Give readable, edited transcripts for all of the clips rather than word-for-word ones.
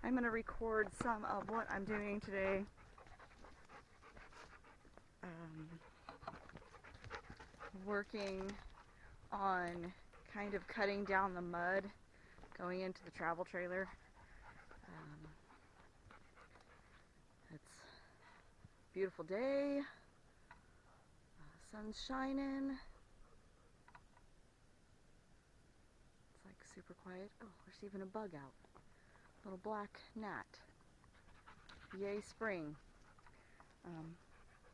I'm going to record some of what I'm doing today. Working on kind of cutting down the mud going into the travel trailer. It's a beautiful day. Sun's shining. It's like super quiet. Oh, there's even a bug out. Little black gnat. Yay, spring.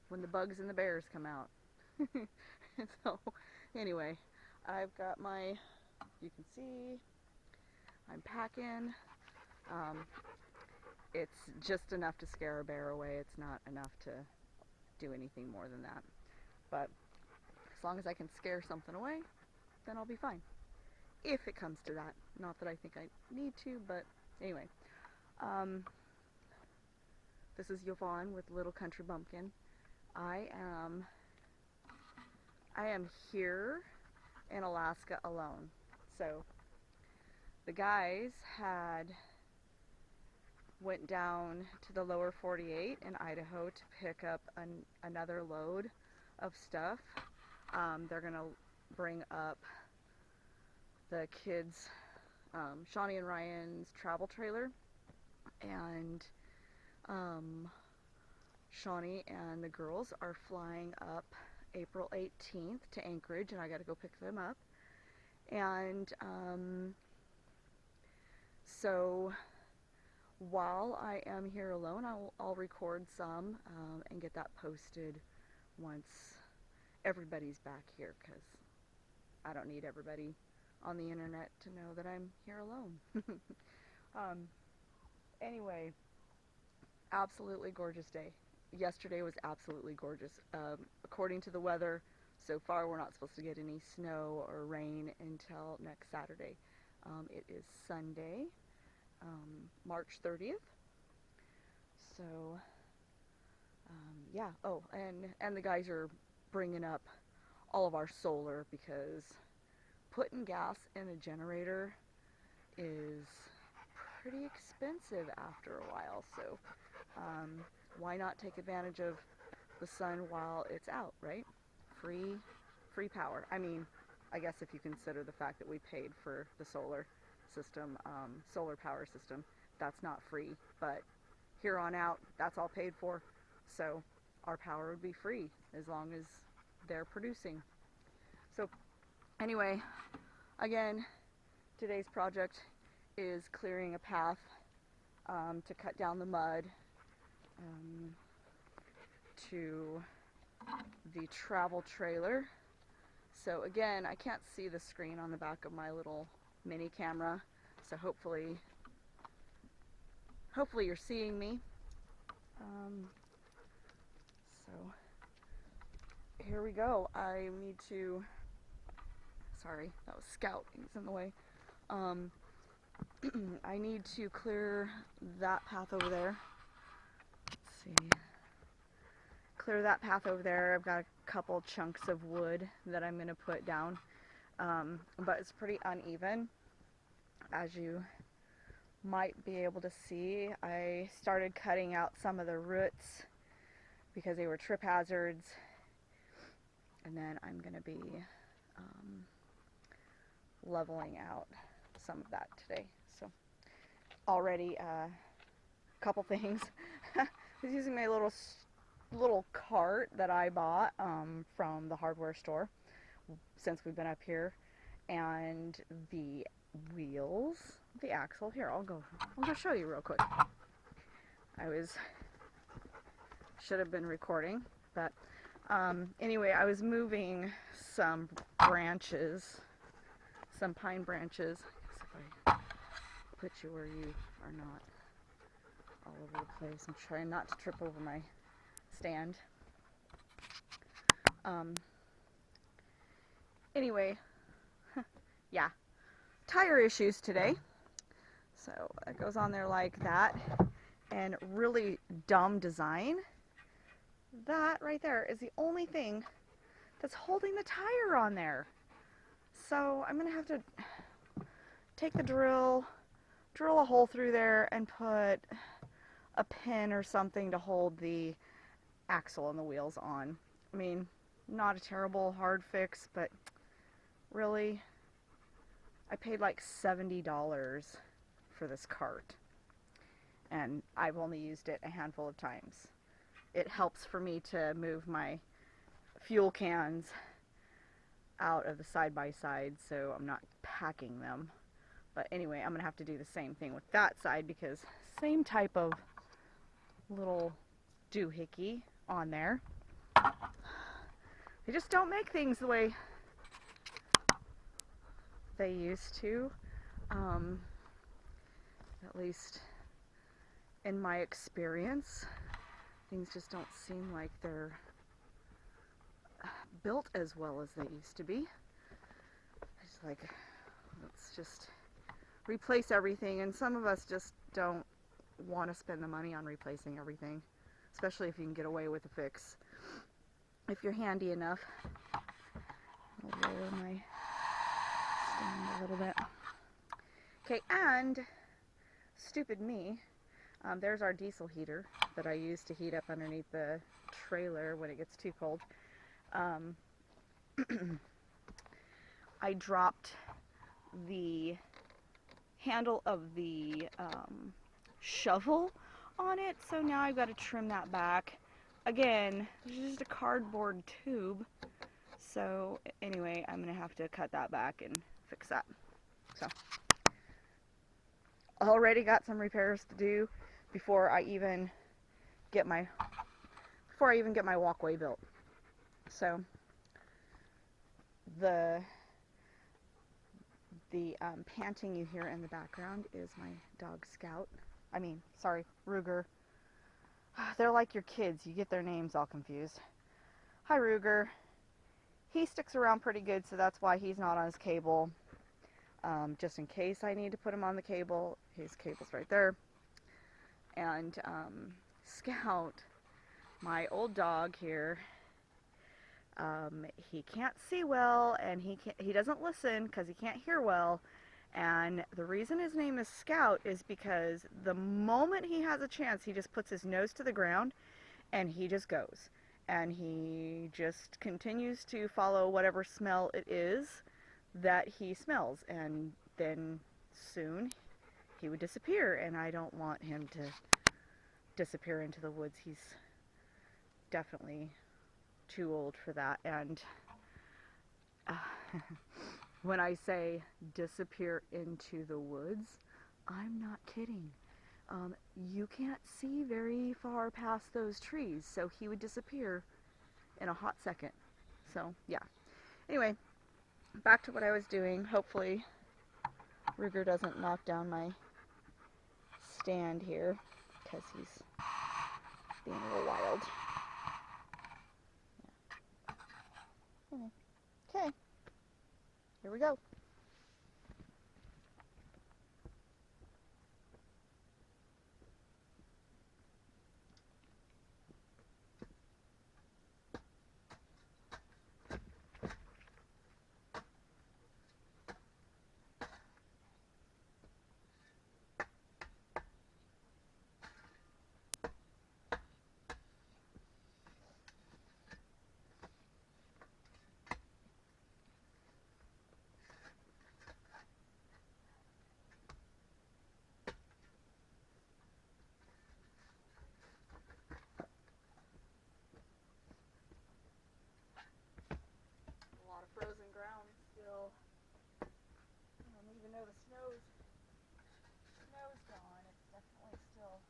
When the bugs and the bears come out. So, anyway, I've got my, you can see, I'm packing. It's just enough to scare a bear away. It's not enough to do anything more than that. But as long as I can scare something away, then I'll be fine. If it comes to that. Not that I think I need to, but anyway. This is Yvonne with Little Country Bumpkin. I am here in Alaska alone. So the guys went down to the lower 48 in Idaho to pick up another load of stuff. They're gonna bring up the kids, Shawnee and Ryan's travel trailer, and Shawnee and the girls are flying up April 18th to Anchorage, and I got to go pick them up. And so while I am here alone, I'll record some and get that posted once everybody's back here, because I don't need everybody on the internet to know that I'm here alone. Anyway, absolutely gorgeous day. Yesterday was absolutely gorgeous. According to the weather, so far we're not supposed to get any snow or rain until next Saturday. It is Sunday, March 30th. So, yeah. Oh, and the guys are bringing up all of our solar, because putting gas in a generator is pretty expensive after a while. So, why not take advantage of the sun while it's out, right? Free power. I mean, I guess if you consider the fact that we paid for the solar system, solar power system, that's not free, but here on out, that's all paid for. So our power would be free as long as they're producing. So anyway, again, today's project is clearing a path to cut down the mud to the travel trailer. So again, I can't see the screen on the back of my little mini camera, so hopefully you're seeing me. So here we go. I need to, sorry, that was Scout, he's in the way. I need to clear that path over there. Let's see. Clear that path over there. I've got a couple chunks of wood that I'm going to put down, but it's pretty uneven, as you might be able to see. I started cutting out some of the roots because they were trip hazards, and then I'm going to be leveling out some of that today. So already a couple things. I was using my little cart that I bought from the hardware store since we've been up here, and the wheels, the axle. Here, I'll go show you real quick. Should have been recording, but anyway, I was moving some branches, some pine branches. I guess if I put you where you are not all over the place. I'm trying not to trip over my stand. Anyway, yeah, tire issues today. So it goes on there like that, and really dumb design. That right there is the only thing that's holding the tire on there. So I'm gonna have to take the drill, drill a hole through there and put a pin or something to hold the axle and the wheels on. I mean, not a terrible hard fix, but really, I paid like $70 for this cart, and I've only used it a handful of times. It helps for me to move my fuel cans out of the side-by-side so I'm not packing them. But anyway, I'm gonna have to do the same thing with that side because same type of little doohickey on there. They just don't make things the way they used to, at least in my experience. Things just don't seem like they're built as well as they used to be. It's like, let's just replace everything, and some of us just don't want to spend the money on replacing everything, especially if you can get away with a fix. If you're handy enough. I'll lower my stand a little bit. Okay, and stupid me, there's our diesel heater that I use to heat up underneath the trailer when it gets too cold. I dropped the handle of the shovel on it, so now I've got to trim that back. Again, it's just a cardboard tube, so anyway, I'm going to have to cut that back and fix that. So, already got some repairs to do before I even get my walkway built. So the panting you hear in the background is my dog Scout. Ruger. They're like your kids. You get their names all confused. Hi, Ruger. He sticks around pretty good, so that's why he's not on his cable. Just in case I need to put him on the cable, his cable's right there. And Scout, my old dog here, he can't see well, and he doesn't listen because he can't hear well. And the reason his name is Scout is because the moment he has a chance, he just puts his nose to the ground and he just goes. And he just continues to follow whatever smell it is that he smells. And then soon he would disappear, and I don't want him to disappear into the woods. He's definitely too old for that. And when I say disappear into the woods, I'm not kidding. You can't see very far past those trees, so he would disappear in a hot second. So, yeah. Anyway, back to what I was doing. Hopefully, Ruger doesn't knock down my stand here, because he's being a little wild. Yeah. Okay. Here we go. Frozen ground still. Even though the snow's gone, it's definitely still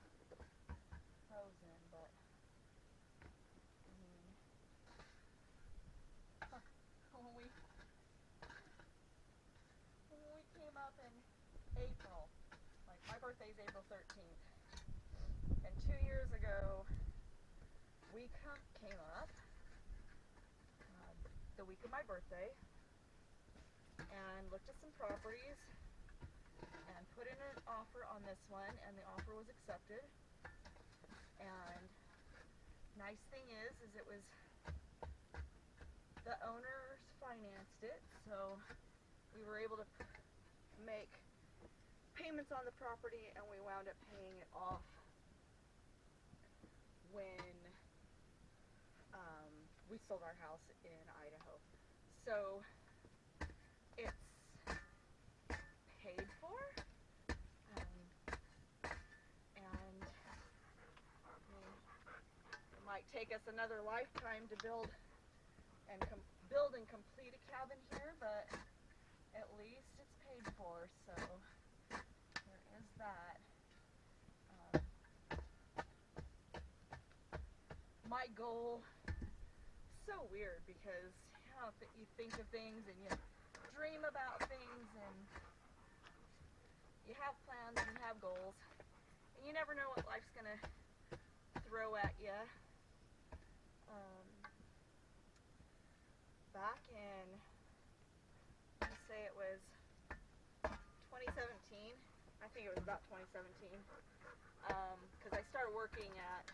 frozen. But I mean, when we came up in April, like my birthday's April 13th, and 2 years ago we came up the week of my birthday and looked at some properties and put in an offer on this one, and the offer was accepted. And nice thing is it was the owners financed it, so we were able to make payments on the property, and we wound up paying it off when we sold our house in Idaho. So it's paid for, and it might take us another lifetime to build and complete a cabin here, but at least it's paid for, so there is that. My goal, so weird, because you think of things and you dream about things and you have plans and you have goals, and you never know what life's gonna throw at you. Back in, let's say it was 2017, I think it was about 2017, because I started working at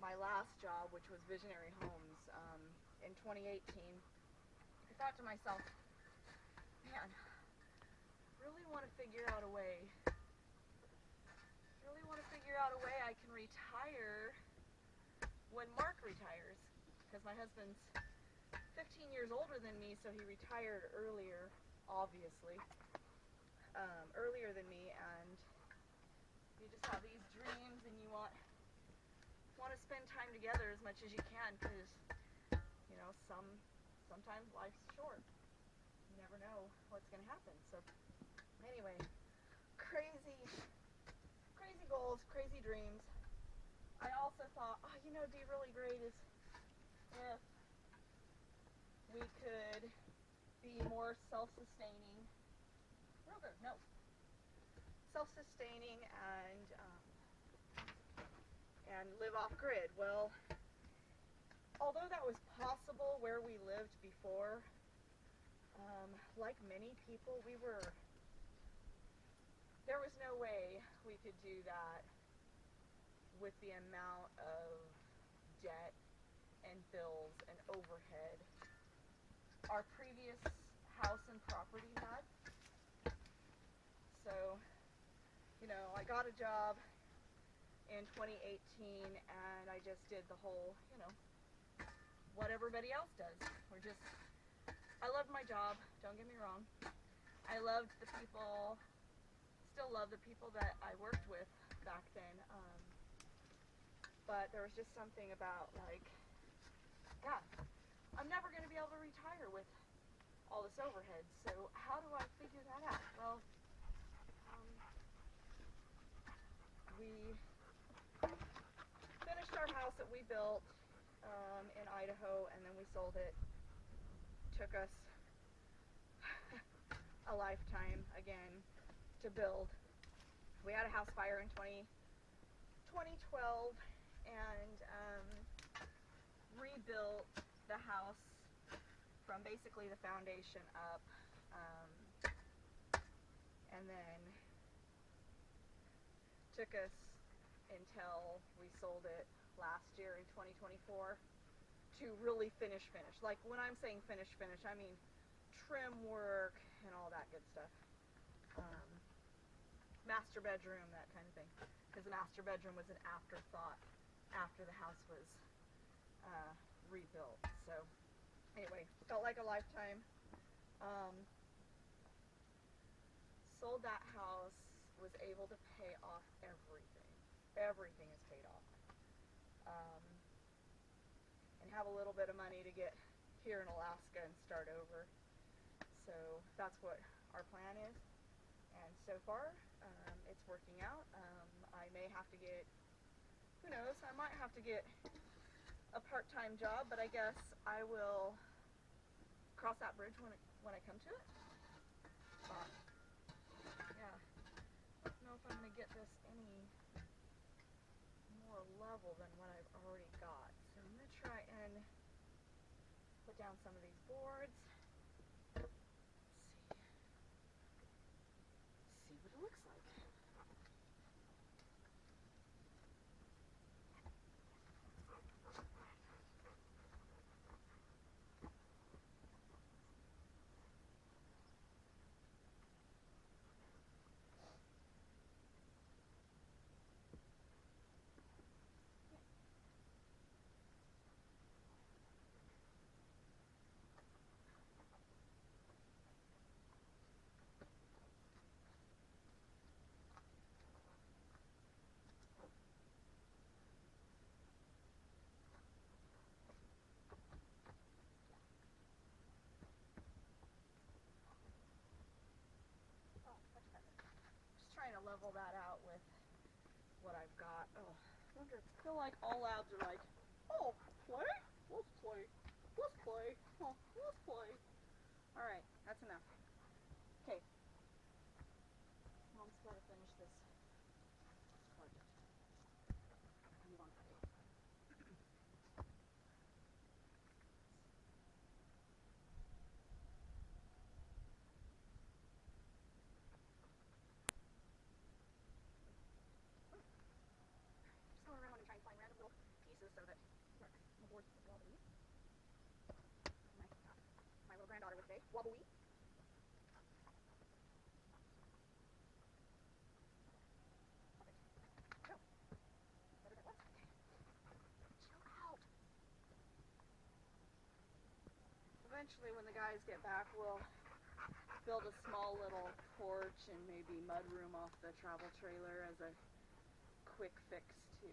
my last job, which was Visionary Homes, in 2018. I thought to myself, man, really want to figure out a way I can retire when Mark retires, because my husband's 15 years older than me, so he retired earlier, obviously, earlier than me, and you just have these dreams and you want to spend time together as much as you can, because sometimes life's short. You never know what's going to happen. So anyway, crazy goals, crazy dreams. I also thought, it'd be really great if we could be more self-sustaining. Self-sustaining and live off grid. Well, although that was possible where we lived before, like many people, there was no way we could do that with the amount of debt and bills and overhead our previous house and property had. So, I got a job in 2018, and I just did the whole, what everybody else does. I loved my job, don't get me wrong. I loved the people, still love the people that I worked with back then. But there was just something about, I'm never going to be able to retire with all this overhead, so how do I figure that out? Well, we finished our house that we built in Idaho, and then we sold it. Took us a lifetime again to build. We had a house fire in 2012 and rebuilt the house from basically the foundation up, and then took us until we sold it last year in 2024 to really finish. Like, when I'm saying finish, I mean trim work and all that good stuff. Master bedroom, that kind of thing, because the master bedroom was an afterthought after the house was rebuilt. So anyway, felt like a lifetime. Sold that house, was able to pay off everything. Everything is paid off. And have a little bit of money to get here in Alaska and start over. So that's what our plan is. And so far, it's working out. I may have to get, who knows, I might have to get a part-time job, but I guess I will cross that bridge when I come to it. But, yeah, I don't know if I'm going to get this any more level than what I've already got. So I'm going to try and put down some of these boards. See what it looks like. I feel like all labs are like, oh, play? Let's play. Let's play. Oh, let's play. Alright, that's enough. Okay. Mom's got to finish this project. Move on. Just go around and try and find random little pieces so that the board's wobbly. My little granddaughter would say, wobbly. Eventually, when the guys get back, we'll build a small little porch and maybe mud room off the travel trailer as a quick fix to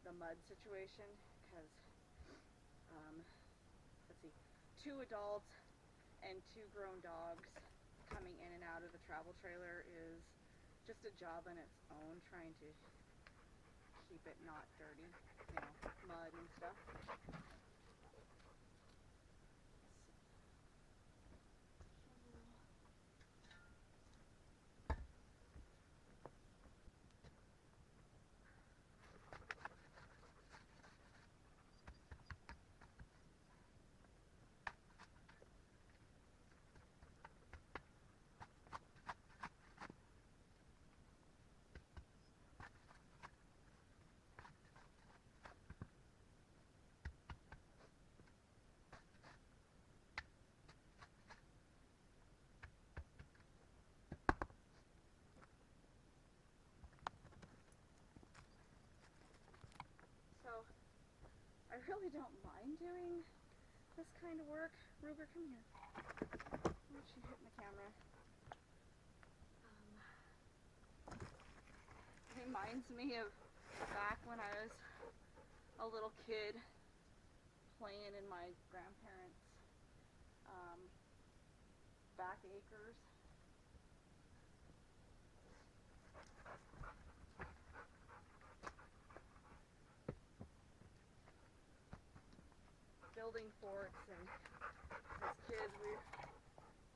the mud situation, because let's see, 2 adults and 2 grown dogs coming in and out of the travel trailer is just a job on its own, trying to keep it not dirty, you know, mud and stuff. So, I really don't mind doing this kind of work. Ruger, come here. Oh, she hit my camera. It reminds me of back when I was a little kid playing in my grandparents' back acres. Building forts, and as kids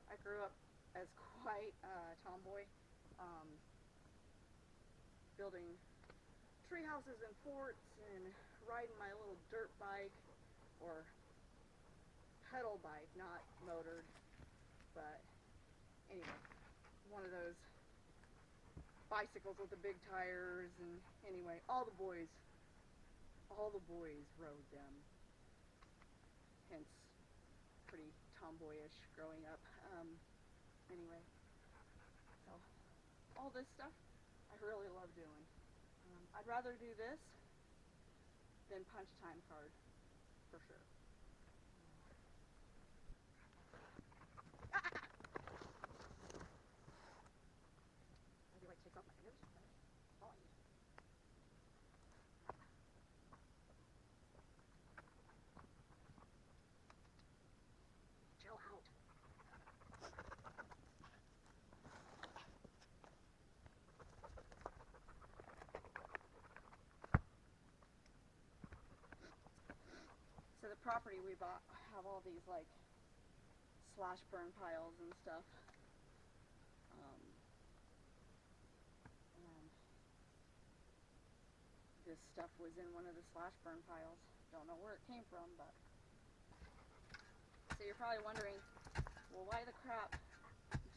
I grew up as quite a tomboy, building tree houses and forts and riding my little dirt bike, or pedal bike, not motored, but anyway, one of those bicycles with the big tires. And anyway, all the boys rode them, hence pretty tomboyish growing up. Anyway, so all this stuff I really love doing. I'd rather do this than punch time card, for sure. Maybe like take off my fingers. Falling. Chill out. So the property we bought have all these like slash burn piles and stuff. And this stuff was in one of the slash burn piles. Don't know where it came from, but so you're probably wondering, well, why the crap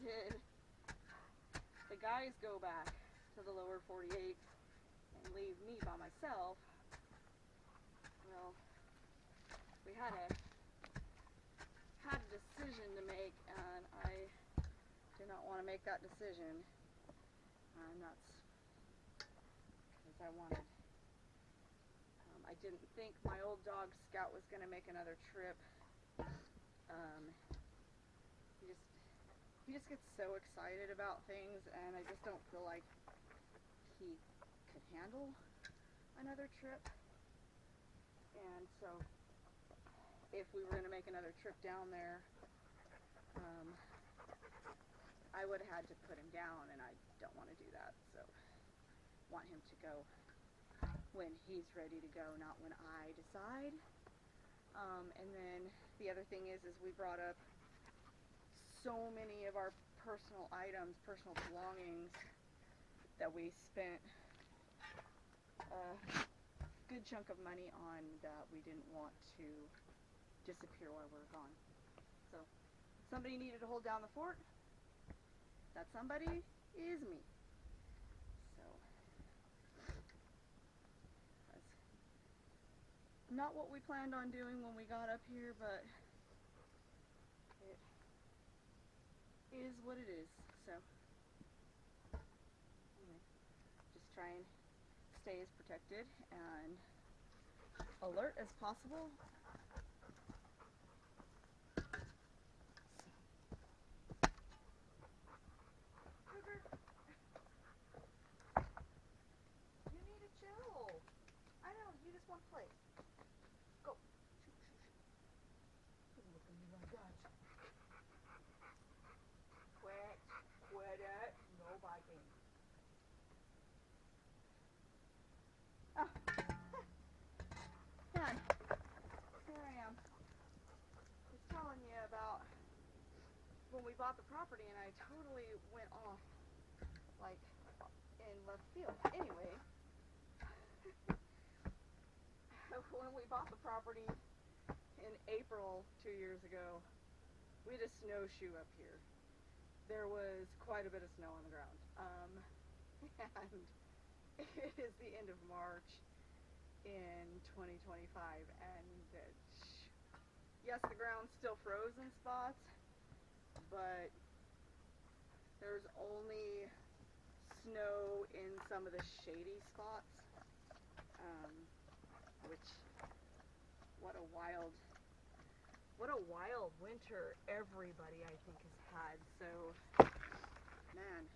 did the guys go back to the lower 48 and leave me by myself? Well, we had a decision to make, and I did not want to make that decision. And that's because I wanted. I didn't think my old dog Scout was going to make another trip. He just gets so excited about things, and I just don't feel like he could handle another trip. And so if we were going to make another trip down there, I would have had to put him down, and I don't want to do that. So want him to go when he's ready to go, not when I decide. And then the other thing is we brought up so many of our personal items, personal belongings that we spent a good chunk of money on that we didn't want to disappear while we were gone. So somebody needed to hold down the fort. That somebody is me. So that's not what we planned on doing when we got up here, but it is what it is. So anyway, just try and stay as protected and alert as possible. You need to chill. I know, you just want to play. Go. Shoot. Look at me like that. Quit it. No biting. Oh. Done. Here I am. I was telling you about when we bought the property and I totally went off like in left field. Anyway, when we bought the property in April 2 years ago, we had a snowshoe up here. There was quite a bit of snow on the ground. And it is the end of March in 2025, and yes, the ground's still frozen spots, but there's only snow in some of the shady spots, which what a wild winter everybody I think has had. So man,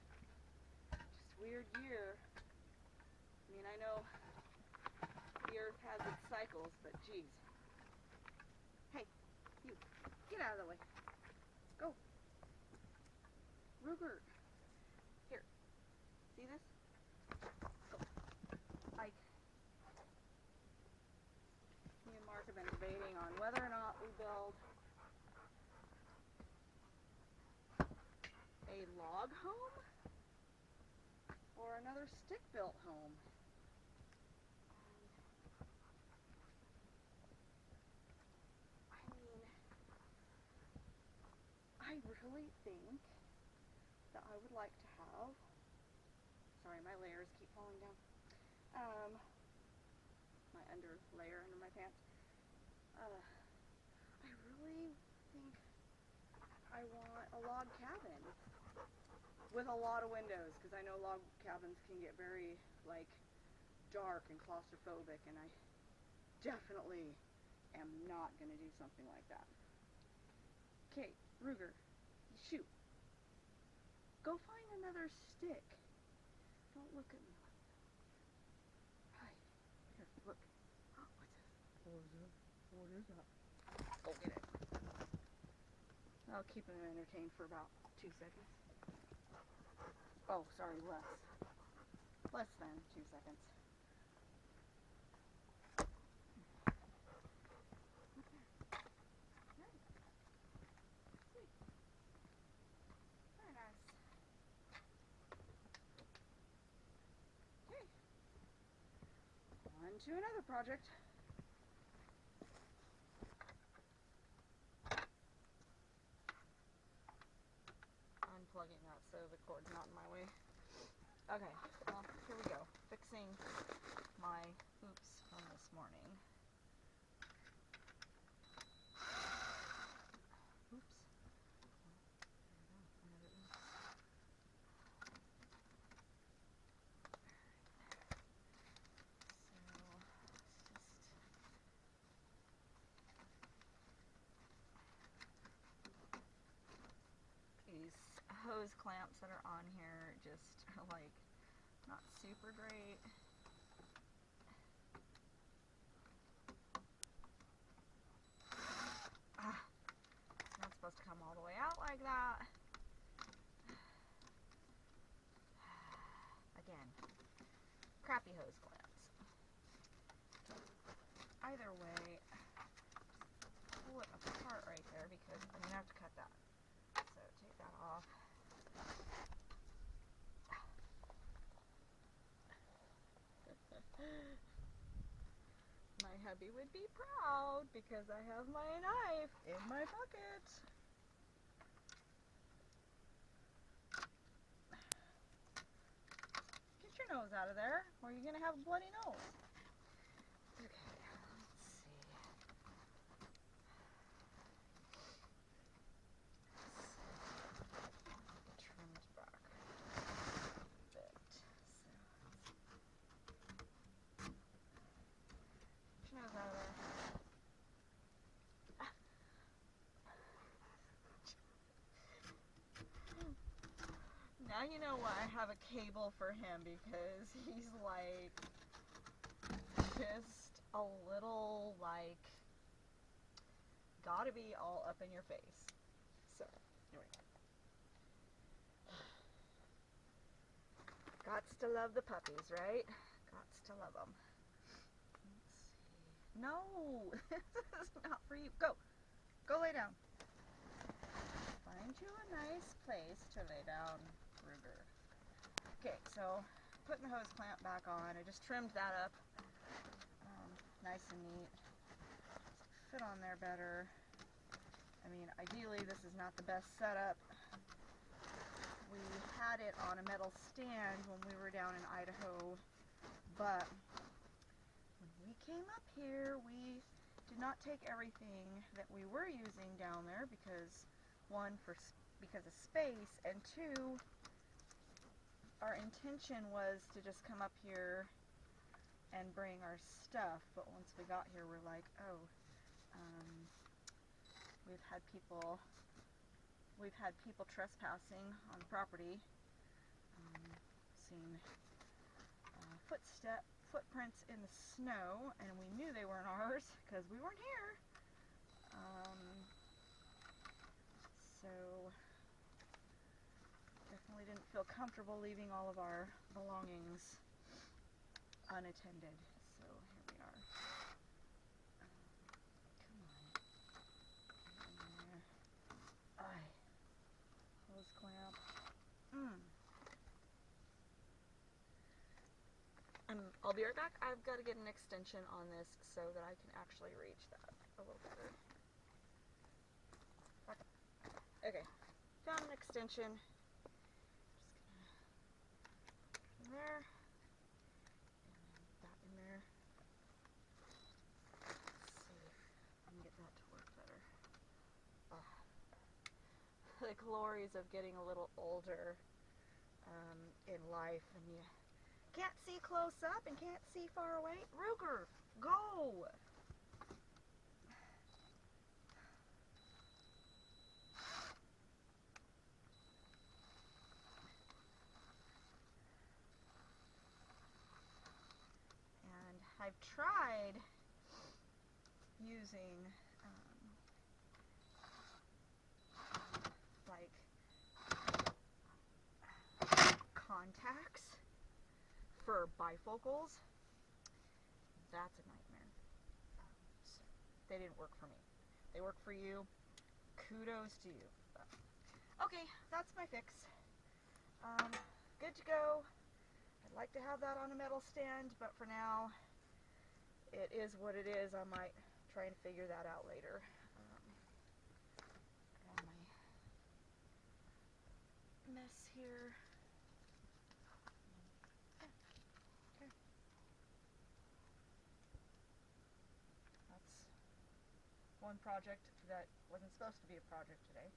just weird year. I mean, I know the earth has its cycles, but geez. Hey, you, get out of the way. Go. Ruger. Here. See this? Go. Me and Mark have been debating on whether or not we build a log home or another stick-built home. I really think that I would like to have, sorry, my layers keep falling down, my under layer under my pants, I really think I want a log cabin with a lot of windows, because I know log cabins can get very, like, dark and claustrophobic, and I definitely am not going to do something like that. Okay, Ruger, shoot. Go find another stick. Don't look at me like that. Hi. Here, look. What's this? What is it? What is that? Go get it. I'll keep him entertained for about 2 seconds. Oh, sorry, less. Less than 2 seconds. Very nice. Okay. On to another project. Unplugging that so the cord's not in my way. Okay, well, here we go. Fixing my hoops from this morning. Oops. These hose clamps that are on here just are like not super great. Not supposed to come all the way out like that. Again, crappy hose clamps. either way, pull it apart right there because I'm going to have to cut that. So take that off. My hubby would be proud because I have my knife in my pocket. Get your nose out of there or you're going to have a bloody nose. Okay, let's see. Trimmed back a bit. Get your nose out of there. Now you know why I have a cable for him, because he's like just a little like gotta be all up in your face. So anyway, gots to love the puppies, right? Gots to love them. Let's see. No, this is not for you. Go lay down. Find you a nice place to lay down, Ruger. Okay, so putting the hose clamp back on. I just trimmed that up nice and neat. Fit on there better. I mean, ideally this is not the best setup. We had it on a metal stand when we were down in Idaho, but when we came up here, we did not take everything that we were using down there because, one, because of space, and two, our intention was to just come up here and bring our stuff, but once we got here, we're like, oh, we've had people trespassing on the property, seen footprints in the snow, and we knew they weren't ours because we weren't here. So definitely didn't feel comfortable leaving all of our belongings unattended. So here we are. Come on. Aye. Hose clamp. I'll be right back. I've got to get an extension on this so that I can actually reach that a little better. Okay, found an extension. Just gonna there, and that in there. Let's see if I can get that to work better. The glories of getting a little older in life, and you can't see close up and can't see far away. Ruger, go! And I've tried using like contacts for bifocals. That's a nightmare. So they didn't work for me. They work for you. Kudos to you. Okay, that's my fix. Good to go. I'd like to have that on a metal stand, but for now, it is what it is. I might try and figure that out later. Got my mess here. Okay. That's one project that wasn't supposed to be a project today.